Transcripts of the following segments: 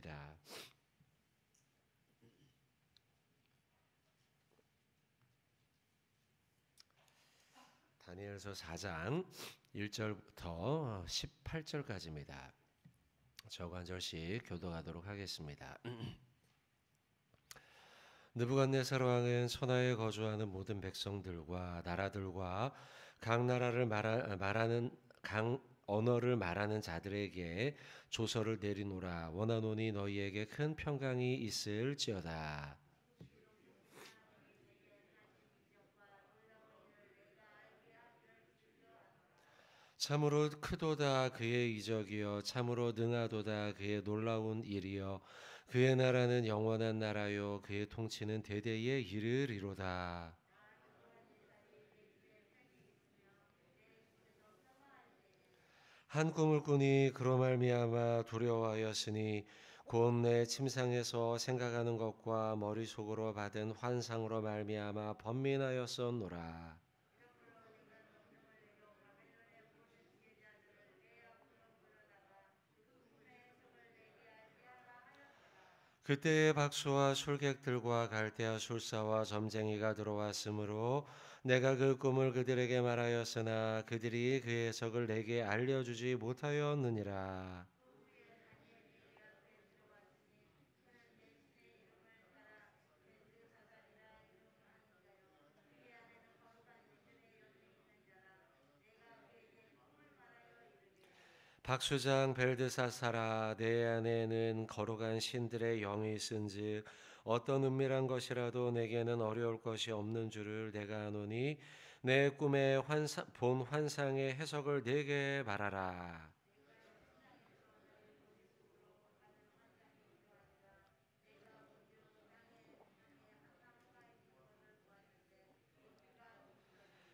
하겠습니다. 다니엘서 4장 1절부터 18절까지입니다. 저거 한 절씩 교독하도록 하겠습니다. 느부갓네살 왕은 천하에 거주하는 모든 백성들과 나라들과 각 나라를 말하는 각 언어를 말하는 자들에게 조서를 내리노라. 원하노니 너희에게 큰 평강이 있을지어다. 참으로 크도다 그의 이적이여, 참으로 능하도다 그의 놀라운 일이여. 그의 나라는 영원한 나라요, 그의 통치는 대대에 이르리로다. 한 꿈을 꾸니 그로 말미암아 두려워하였으니 곧 내 침상에서 생각하는 것과 머릿속으로 받은 환상으로 말미암아 번민하였었노라. 그때의 박수와 술객들과 갈대아 술사와 점쟁이가 들어왔으므로 내가 그 꿈을 그들에게 말하였으나 그들이 그 해석을 내게 알려주지 못하였느니라. 박수장 벨드사사라, 내 안에는 거룩한 신들의 영이 있은즉 어떤 은밀한 것이라도 내게는 어려울 것이 없는 줄을 내가 아노니 내 꿈의 본 환상의 해석을 내게 말하라.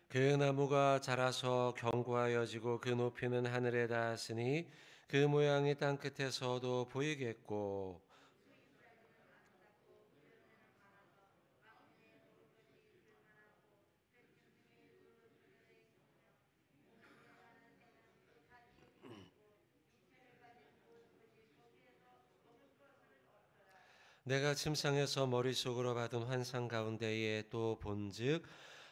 그 나무가 자라서 견고하여지고 그 높이는 하늘에 닿았으니 그 모양이 땅 끝에서도 보이겠고, 내가 침상에서 머릿속으로 받은 환상 가운데에 또 본즉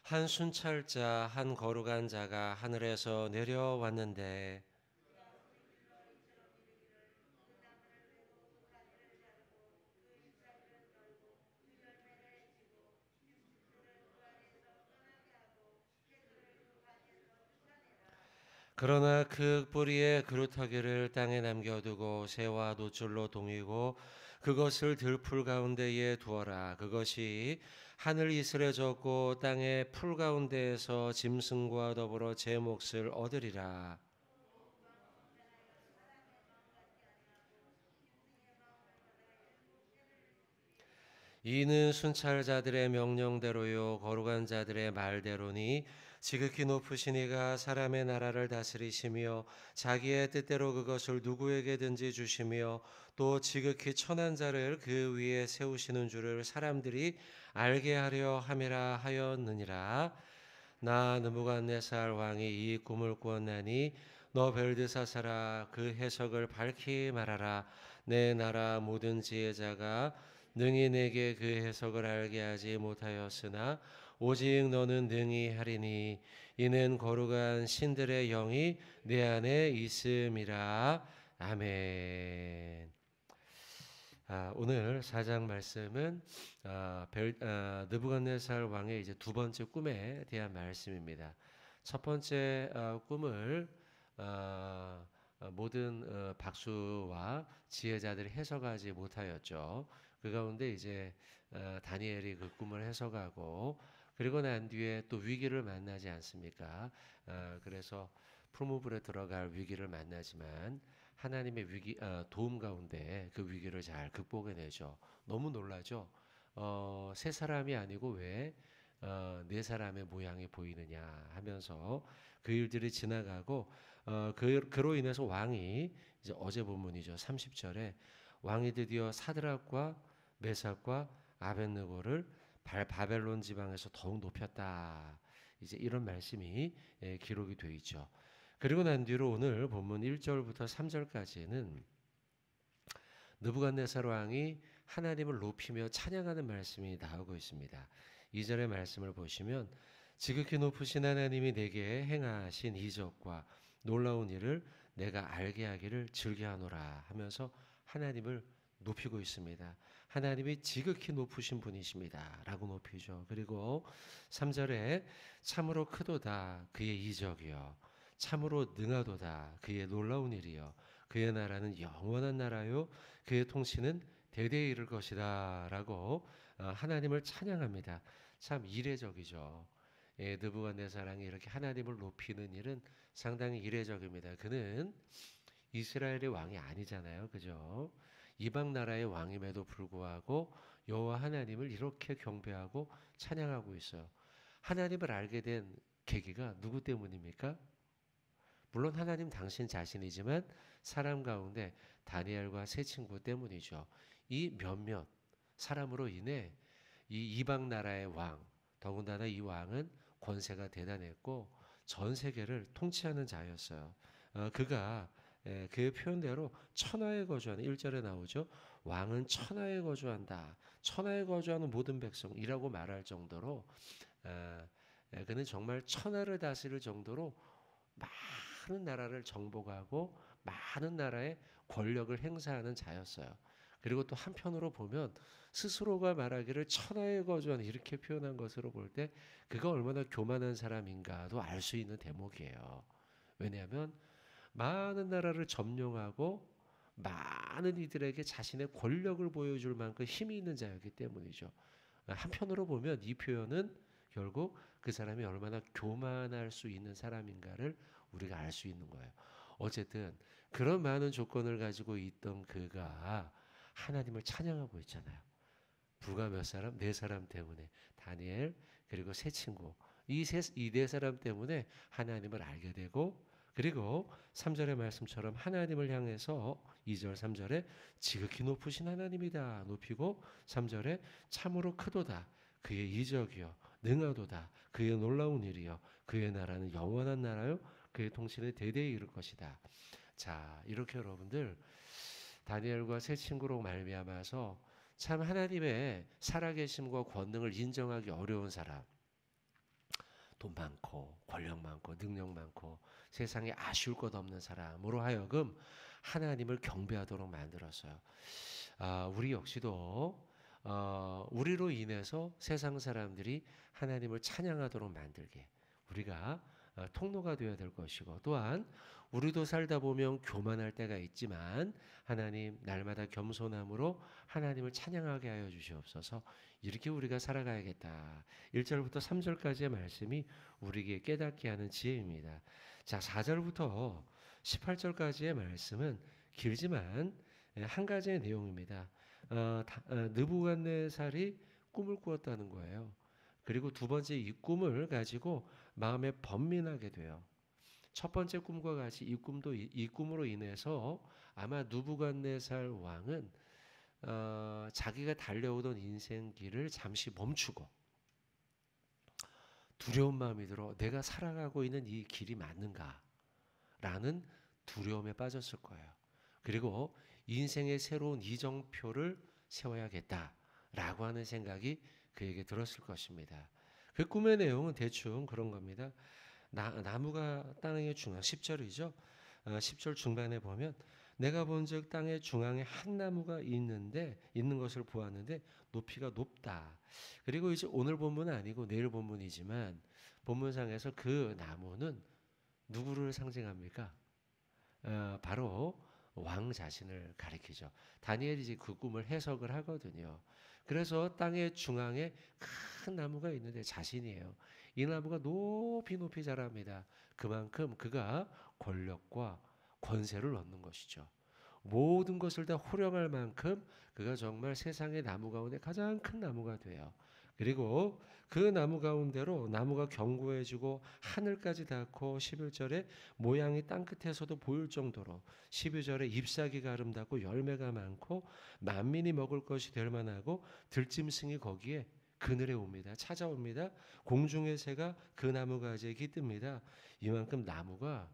한 순찰자 한 거룩한 자가 하늘에서 내려왔는데, 그러나 그 뿌리의 그루터기를 땅에 남겨두고 새와 노줄로 동이고 그것을 들풀 가운데에 두어라. 그것이 하늘 이슬에 젖고 땅의 풀 가운데에서 짐승과 더불어 제 몫을 얻으리라. 이는 순찰자들의 명령대로요 거룩한 자들의 말대로니 지극히 높으신 이가 사람의 나라를 다스리시며 자기의 뜻대로 그것을 누구에게든지 주시며 또 지극히 천한 자를 그 위에 세우시는 줄을 사람들이 알게 하려 함이라 하였느니라. 나 느부갓네살 왕이 이 꿈을 꾸었나니 너 벨드사사라, 그 해석을 밝히 말하라. 내 나라 모든 지혜자가 능히 내게 그 해석을 알게 하지 못하였으나 오직 너는 능히 하리니 이는 거룩한 신들의 영이 내 안에 있음이라. 아멘. 오늘 4장 말씀은 느부갓네살 왕의 이제 두 번째 꿈에 대한 말씀입니다. 첫 번째 꿈을 모든 박수와 지혜자들이 해석하지 못하였죠. 그 가운데 이제 다니엘이 그 꿈을 해석하고 그리고 난 뒤에 또 위기를 만나지 않습니까? 그래서 풀무불에 들어갈 위기를 만나지만 하나님의 도움 가운데 그 위기를 잘 극복해내죠. 너무 놀라죠. 세 사람이 아니고 왜 네 사람의 모양이 보이느냐 하면서 그 일들이 지나가고 그로 인해서 왕이 이제 어제 본문이죠. 30절에 왕이 드디어 사드락과 메삭과 아벳느고를 바벨론 지방에서 더욱 높였다. 이제 이런 말씀이 기록이 되어 있죠. 그리고 난 뒤로 오늘 본문 1절부터 3절까지는 느부갓네살 왕이 하나님을 높이며 찬양하는 말씀이 나오고 있습니다. 2절의 말씀을 보시면 지극히 높으신 하나님이 내게 행하신 이적과 놀라운 일을 내가 알게 하기를 즐겨하노라 하면서 하나님을 높이고 있습니다. 하나님이 지극히 높으신 분이십니다 라고 높이죠. 그리고 3절에 참으로 크도다 그의 이적이요 참으로 능하도다 그의 놀라운 일이요 그의 나라는 영원한 나라요 그의 통치는 대대에 이를 것이다 라고 하나님을 찬양합니다. 참 이례적이죠. 예, 느부갓네살 왕이 이렇게 하나님을 높이는 일은 상당히 이례적입니다. 그는 이스라엘의 왕이 아니잖아요. 그죠? 이방 나라의 왕임에도 불구하고 여호와 하나님을 이렇게 경배하고 찬양하고 있어요. 하나님을 알게 된 계기가 누구 때문입니까? 물론 하나님 당신 자신이지만 사람 가운데 다니엘과 세 친구 때문이죠. 이 몇몇 사람으로 인해 이 이방 나라의 왕, 더군다나 이 왕은 권세가 대단했고 전 세계를 통치하는 자였어요. 그가 그의 표현대로 천하에 거주하는 1절에 나오죠. 왕은 천하에 거주한다. 천하에 거주하는 모든 백성이라고 말할 정도로 그는 정말 천하를 다스릴 정도로 많은 나라를 정복하고 많은 나라의 권력을 행사하는 자였어요. 그리고 또 한편으로 보면 스스로가 말하기를 천하에 거주하는 이렇게 표현한 것으로 볼 때 그가 얼마나 교만한 사람인가도 알 수 있는 대목이에요. 왜냐하면 많은 나라를 점령하고 많은 이들에게 자신의 권력을 보여줄 만큼 힘이 있는 자였기 때문이죠. 한편으로 보면 이 표현은 결국 그 사람이 얼마나 교만할 수 있는 사람인가를 우리가 알 수 있는 거예요. 어쨌든 그런 많은 조건을 가지고 있던 그가 하나님을 찬양하고 있잖아요. 부가 몇 사람? 네 사람 때문에 다니엘 그리고 세 친구 이 네 사람 때문에 하나님을 알게 되고 그리고 3절의 말씀처럼 하나님을 향해서 2절 3절에 지극히 높으신 하나님이다 높이고 3절에 참으로 크도다 그의 이적이요 능하도다 그의 놀라운 일이요 그의 나라는 영원한 나라요 그의 통치는 대대에 이를 것이다. 자 이렇게 여러분들 다니엘과 세 친구로 말미암아서 참 하나님의 살아계심과 권능을 인정하기 어려운 사람 돈 많고 권력 많고 능력 많고 세상에 아쉬울 것 없는 사람으로 하여금 하나님을 경배하도록 만들었어요. 우리 역시도 우리로 인해서 세상 사람들이 하나님을 찬양하도록 만들게 우리가 통로가 되어야 될 것이고 또한 우리도 살다 보면 교만할 때가 있지만 하나님 날마다 겸손함으로 하나님을 찬양하게 하여 주시옵소서. 이렇게 우리가 살아가야겠다. 1절부터 3절까지의 말씀이 우리에게 깨닫게 하는 지혜입니다. 자, 4절부터 18절까지의 말씀은 길지만 한 가지의 내용입니다. 느부갓네살이 꿈을 꾸었다는 거예요. 그리고 두 번째 이 꿈을 가지고 마음에 번민하게 돼요. 첫 번째 꿈과 같이 이 꿈으로 인해서 아마 느부갓네살 왕은 자기가 달려오던 인생길을 잠시 멈추고 두려운 마음이 들어 내가 살아가고 있는 이 길이 맞는가? 라는 두려움에 빠졌을 거예요. 그리고 인생의 새로운 이정표를 세워야겠다라고 하는 생각이 그에게 들었을 것입니다. 그 꿈의 내용은 대충 그런 겁니다. 나무가 땅의 중앙 10절이죠. 10절 중반에 보면 내가 본즉 땅의 중앙에 한 나무가 있는 것을 보았는데 높이가 높다. 그리고 이제 오늘 본문은 아니고 내일 본문이지만 본문상에서 그 나무는 누구를 상징합니까? 바로 왕 자신을 가리키죠. 다니엘이 이제 그 꿈을 해석을 하거든요. 그래서 땅의 중앙에 큰 나무가 있는데 자신이에요. 이 나무가 높이 높이 자랍니다. 그만큼 그가 권력과 권세를 얻는 것이죠. 모든 것을 다 호령할 만큼 그가 정말 세상의 나무 가운데 가장 큰 나무가 돼요. 그리고 그 나무 가운데로 나무가 견고해지고 하늘까지 닿고 11절에 모양이 땅끝에서도 보일 정도로 12절에 잎사귀가 아름답고 열매가 많고 만민이 먹을 것이 될 만하고 들짐승이 거기에 그늘에 옵니다. 찾아옵니다. 공중의 새가 그 나무 가지에 깃듭니다. 이만큼 나무가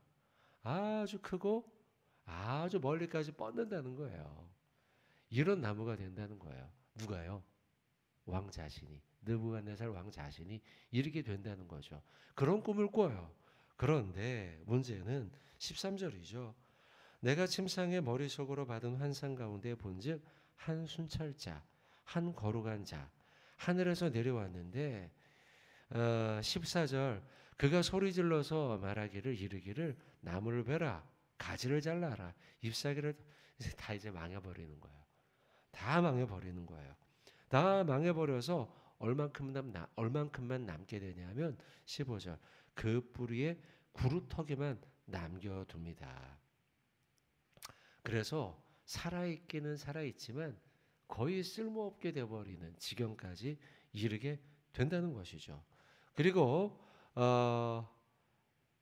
아주 크고 아주 멀리까지 뻗는다는 거예요. 이런 나무가 된다는 거예요. 누가요? 왕 자신이, 느부갓네살 왕 자신이 이렇게 된다는 거죠. 그런 꿈을 꿔요. 그런데 문제는 13절이죠. 내가 침상의 머릿속으로 받은 환상 가운데 본즉 한 순찰자, 한 거룩한 자, 하늘에서 내려왔는데 14절 그가 소리질러서 말하기를 이르기를 나무를 베라, 가지를 잘라라, 잎사귀를 다 이제 망해버리는 거예요. 다 망해버리는 거예요. 다 망해버려서 얼만큼만 남게 되냐면 15절 그 뿌리에 구루터기만 남겨둡니다. 그래서 살아있기는 살아있지만 거의 쓸모없게 되어버리는 지경까지 이르게 된다는 것이죠. 그리고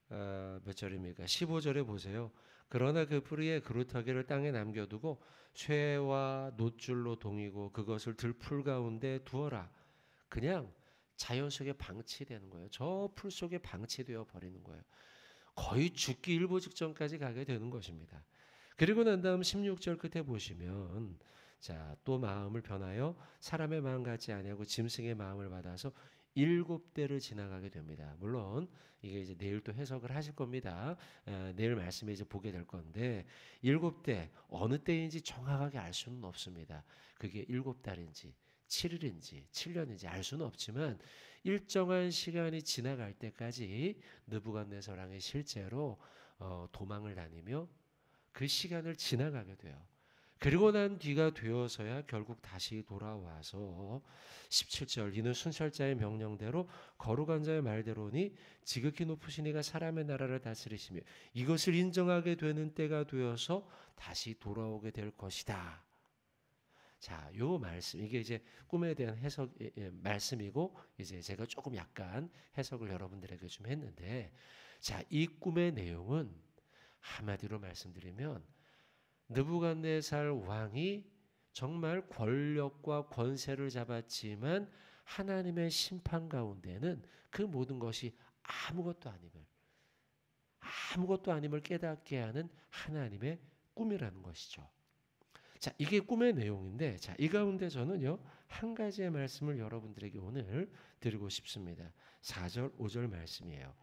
몇 절입니까? 15절에 보세요. 그러나 그 뿌리에 그루터기를 땅에 남겨두고 쇠와 놋줄로 동이고 그것을 들풀 가운데 두어라. 그냥 자연 속에 방치되는 거예요. 저 풀 속에 방치되어 버리는 거예요. 거의 죽기 일보 직전까지 가게 되는 것입니다. 그리고 난 다음 16절 끝에 보시면 자, 또 마음을 변하여 사람의 마음 같지 아니하고 짐승의 마음을 받아서 7대를 지나가게 됩니다. 물론 이게 이제 내일 또 해석을 하실 겁니다. 내일 말씀에 이제 보게 될 건데 7대 어느 때인지 정확하게 알 수는 없습니다. 그게 7달인지 7일인지 7년인지 알 수는 없지만 일정한 시간이 지나갈 때까지 느부갓네살 왕이 실제로 도망을 다니며 그 시간을 지나가게 돼요. 그리고 난 뒤가 되어서야 결국 다시 돌아와서 17절 이는 순찰자의 명령대로 거룩한 자의 말대로니 지극히 높으신 이가 사람의 나라를 다스리시며 이것을 인정하게 되는 때가 되어서 다시 돌아오게 될 것이다. 자, 요 말씀 이게 이제 꿈에 대한 해석 말씀이고 이제 제가 조금 약간 해석을 여러분들에게 좀 했는데 자, 이 꿈의 내용은 한마디로 말씀드리면 느부갓네살 왕이 정말 권력과 권세를 잡았지만 하나님의 심판 가운데는 그 모든 것이 아무것도 아님을 깨닫게 하는 하나님의 꿈이라는 것이죠. 자, 이게 꿈의 내용인데 자, 이 가운데 저는요 한 가지의 말씀을 여러분들에게 오늘 드리고 싶습니다. 4절 5절 말씀이에요.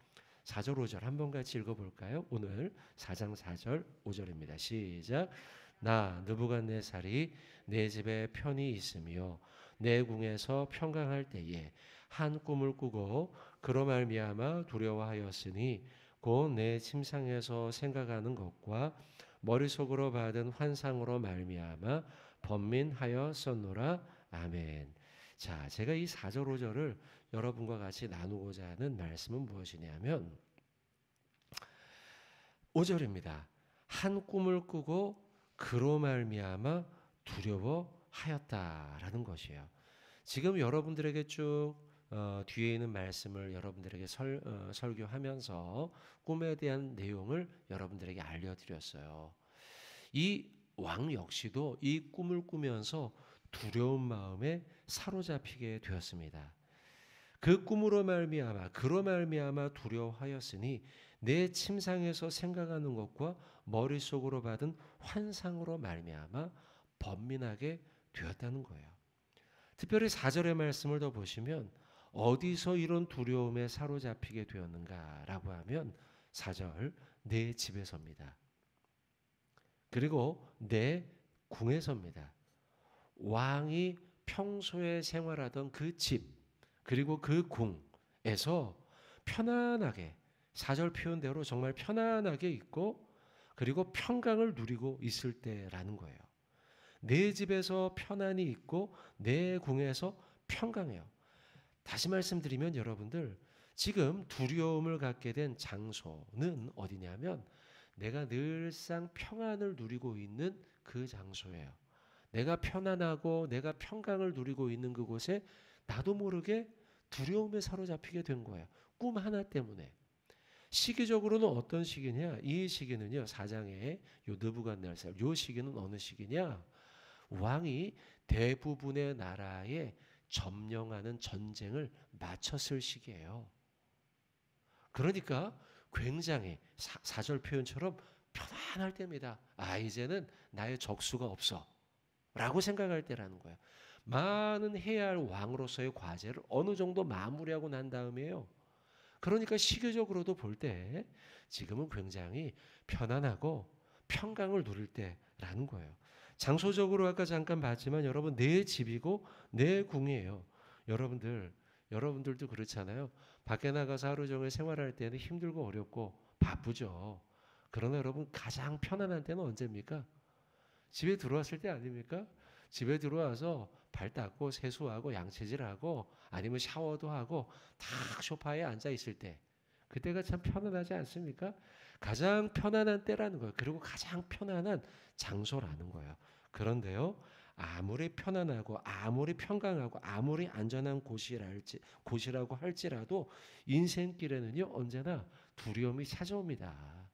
4절 5절 한번 같이 읽어볼까요? 오늘 4장 4절 5절입니다. 시작. 나 느부갓네살이 내 집에 편히 있으며 내 궁에서 평강할 때에 한 꿈을 꾸고 그로 말미암아 두려워하였으니 곧 내 침상에서 생각하는 것과 머릿속으로 받은 환상으로 말미암아 번민하였었노라. 아멘. 자, 제가 이 4절 5절을 여러분과 같이 나누고자 하는 말씀은 무엇이냐면 5절입니다. 한 꿈을 꾸고 그로 말미암아 두려워하였다라는 것이에요. 지금 여러분들에게 쭉 뒤에 있는 말씀을 여러분들에게 설교하면서 꿈에 대한 내용을 여러분들에게 알려드렸어요. 이 왕 역시도 이 꿈을 꾸면서 두려운 마음에 사로잡히게 되었습니다. 그 꿈으로 말미암아 그로 말미암아 두려워하였으니 내 침상에서 생각하는 것과 머릿속으로 받은 환상으로 말미암아 번민하게 되었다는 거예요. 특별히 4절의 말씀을 더 보시면 어디서 이런 두려움에 사로잡히게 되었는가라고 하면 4절 내 집에서입니다. 그리고 내 궁에서입니다. 왕이 평소에 생활하던 그 집 그리고 그 궁에서 편안하게 4절 표현대로 정말 편안하게 있고 그리고 평강을 누리고 있을 때라는 거예요. 내 집에서 편안히 있고 내 궁에서 평강해요. 다시 말씀드리면 여러분들 지금 두려움을 갖게 된 장소는 어디냐면 내가 늘상 평안을 누리고 있는 그 장소예요. 내가 편안하고 내가 평강을 누리고 있는 그곳에 나도 모르게 두려움에 사로잡히게 된 거예요. 꿈 하나 때문에. 시기적으로는 어떤 시기냐? 이 시기는요. 4장의 요 느부갓네살 요 시기는 어느 시기냐? 왕이 대부분의 나라에 점령하는 전쟁을 마쳤을 시기예요. 그러니까 굉장히 4절 표현처럼 편안할 때입니다. 아, 이제는 나의 적수가 없어. 라고 생각할 때라는 거예요. 많은 해야 할 왕으로서의 과제를 어느 정도 마무리하고 난 다음에요. 그러니까 시교적으로도 볼 때 지금은 굉장히 편안하고 평강을 누릴 때라는 거예요. 장소적으로 아까 잠깐 봤지만 여러분 내 집이고 내 궁이에요. 여러분들도 그렇잖아요. 밖에 나가서 하루 종일 생활할 때는 힘들고 어렵고 바쁘죠. 그러나 여러분 가장 편안한 때는 언제입니까? 집에 들어왔을 때 아닙니까? 집에 들어와서 발 닦고 세수하고 양치질하고 아니면 샤워도 하고 탁 소파에 앉아 있을 때 그때가 참 편안하지 않습니까? 가장 편안한 때라는 거예요. 그리고 가장 편안한 장소라는 거예요. 그런데요, 아무리 편안하고 아무리 평강하고 아무리 안전한 곳이라고 할지라도 인생길에는요 언제나 두려움이 찾아옵니다.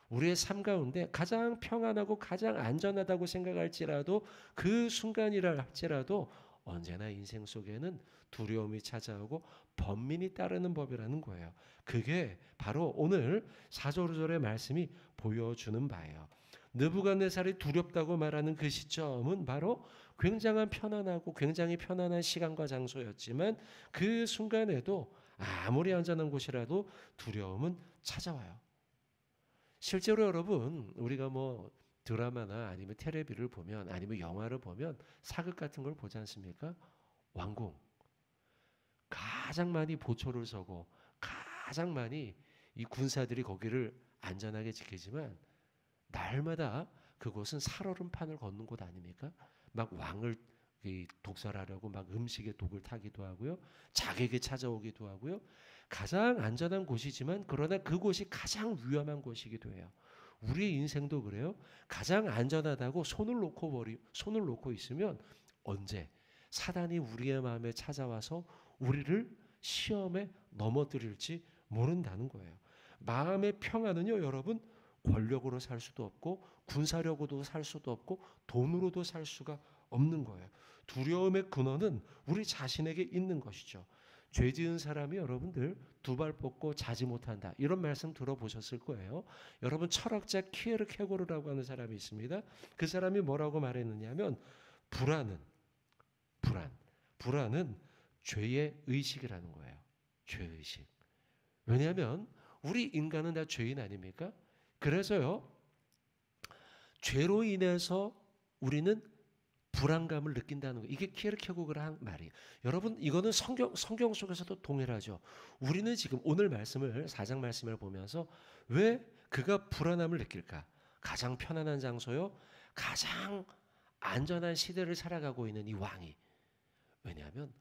우리의 삶 가운데 가장 평안하고 가장 안전하다고 생각할지라도 그 순간이라 할지라도 언제나 인생 속에는 두려움이 찾아오고 번민이 따르는 법이라는 거예요. 그게 바로 오늘 4절 5절의 말씀이 보여주는 바예요. 느부갓네살이 두렵다고 말하는 그 시점은 바로 굉장히 편안한 시간과 장소였지만 그 순간에도 아무리 안전한 곳이라도 두려움은 찾아와요. 실제로 여러분 우리가 뭐 드라마나 아니면 텔레비를 보면 아니면 영화를 보면 사극 같은 걸 보지 않습니까? 왕궁 가장 많이 보초를 서고 가장 많이 이 군사들이 거기를 안전하게 지키지만 날마다 그곳은 살얼음판을 걷는 곳 아닙니까? 막 왕을 독살하려고 막 음식에 독을 타기도 하고요. 자객이 찾아오기도 하고요. 가장 안전한 곳이지만 그러나 그곳이 가장 위험한 곳이기도 해요. 우리의 인생도 그래요. 가장 안전하다고 손을 놓고 있으면 언제 사단이 우리의 마음에 찾아와서 우리를 시험에 넘어뜨릴지 모른다는 거예요. 마음의 평안은요, 여러분 권력으로 살 수도 없고 군사력으로도 살 수도 없고 돈으로도 살 수가 없는 거예요. 두려움의 근원은 우리 자신에게 있는 것이죠. 죄 지은 사람이 여러분들 두 발 뻗고 자지 못한다. 이런 말씀 들어보셨을 거예요. 여러분 철학자 키에르케고르라고 하는 사람이 있습니다. 그 사람이 뭐라고 말했느냐면 불안은 죄의 의식이라는 거예요. 죄의 의식. 왜냐하면 우리 인간은 다 죄인 아닙니까? 그래서요. 죄로 인해서 우리는 불안감을 느낀다는 거. 이게 키에르케고르가 한 말이에요. 여러분 이거는 성경 속에서도 동일하죠. 우리는 지금 오늘 4장 말씀을 보면서 왜 그가 불안함을 느낄까? 가장 편안한 장소요. 가장 안전한 시대를 살아가고 있는 이 왕이. 왜냐하면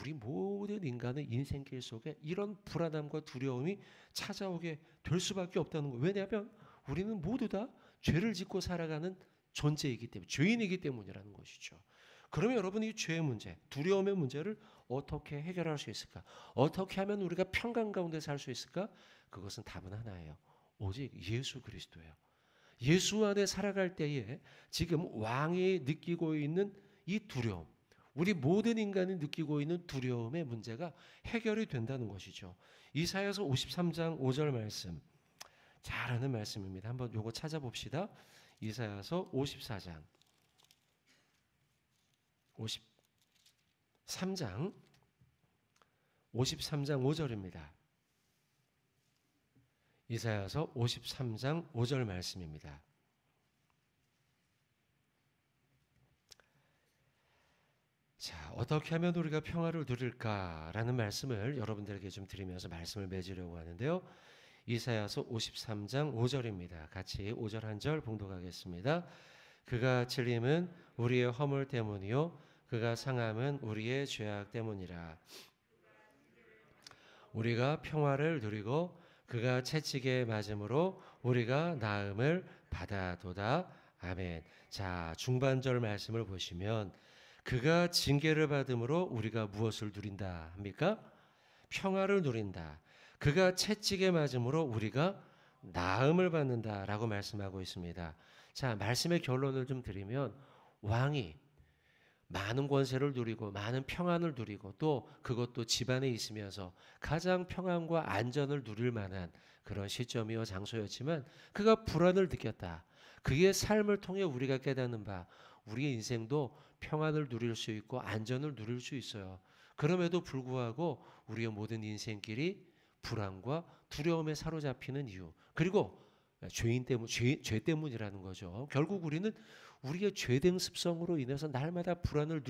우리 모든 인간의 인생길 속에 이런 불안함과 두려움이 찾아오게 될 수밖에 없다는 거예요. 왜냐하면 우리는 모두 다 죄를 짓고 살아가는 존재이기 때문에 죄인이기 때문이라는 것이죠. 그러면 여러분 이 죄의 문제, 두려움의 문제를 어떻게 해결할 수 있을까? 어떻게 하면 우리가 평강 가운데 살 수 있을까? 그것은 답은 하나예요. 오직 예수 그리스도예요. 예수 안에 살아갈 때에 지금 왕이 느끼고 있는 이 두려움, 우리 모든 인간이 느끼고 있는 두려움의 문제가 해결이 된다는 것이죠. 이사야서 53장 5절 말씀, 잘 아는 말씀입니다. 한번 요거 찾아봅시다. 이사야서 53장 5절입니다. 이사야서 53장 5절 말씀입니다. 자, 어떻게 하면 우리가 평화를 누릴까라는 말씀을 여러분들에게 좀 드리면서 말씀을 맺으려고 하는데요. 이사야서 53장 5절입니다. 같이 5절 한 절 봉독하겠습니다. 그가 찔림은 우리의 허물 때문이요 그가 상함은 우리의 죄악 때문이라. 우리가 평화를 누리고 그가 채찍에 맞음으로 우리가 나음을 받아도다. 아멘. 자, 중반절 말씀을 보시면 그가 징계를 받음으로 우리가 무엇을 누린다 합니까? 평화를 누린다. 그가 채찍에 맞음으로 우리가 나음을 받는다라고 말씀하고 있습니다. 자, 말씀의 결론을 좀 드리면 왕이 많은 권세를 누리고 많은 평안을 누리고 또 그것도 집안에 있으면서 가장 평안과 안전을 누릴 만한 그런 시점이요 장소였지만 그가 불안을 느꼈다. 그의 삶을 통해 우리가 깨닫는 바 우리의 인생도 평안을 누릴 수 있고 안전을 누릴 수 있어요. 그럼에도 불구하고 우리의 모든 인생길이 불안과 두려움에 사로잡히는 이유, 그리고 죄 때문이라는 거죠. 결국 우리는 우리의 죄된 습성으로 인해서 날마다 불안을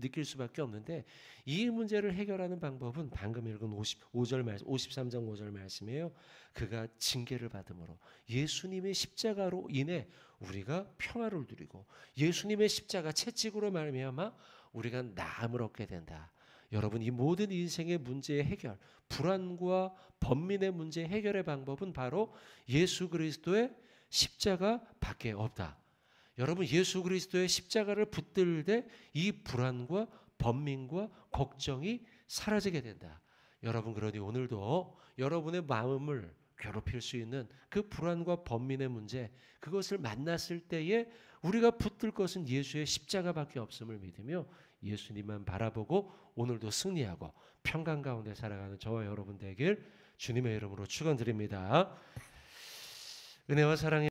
느낄 수밖에 없는데, 이 문제를 해결하는 방법은 방금 읽은 53장 5절 말씀이에요. 그가 징계를 받음으로, 예수님의 십자가로 인해 우리가 평화를 누리고 예수님의 십자가 채찍으로 말미암아 우리가 나음을 얻게 된다. 여러분, 이 모든 인생의 문제의 해결, 불안과 번민의 문제 해결의 방법은 바로 예수 그리스도의 십자가밖에 없다. 여러분, 예수 그리스도의 십자가를 붙들 때 이 불안과 번민과 걱정이 사라지게 된다. 여러분, 그러니 오늘도 여러분의 마음을 괴롭힐 수 있는 그 불안과 번민의 문제, 그것을 만났을 때에 우리가 붙들 것은 예수의 십자가밖에 없음을 믿으며 예수님만 바라보고 오늘도 승리하고 평강 가운데 살아가는 저와 여러분 되길 주님의 이름으로 축원드립니다. 은혜와 사랑의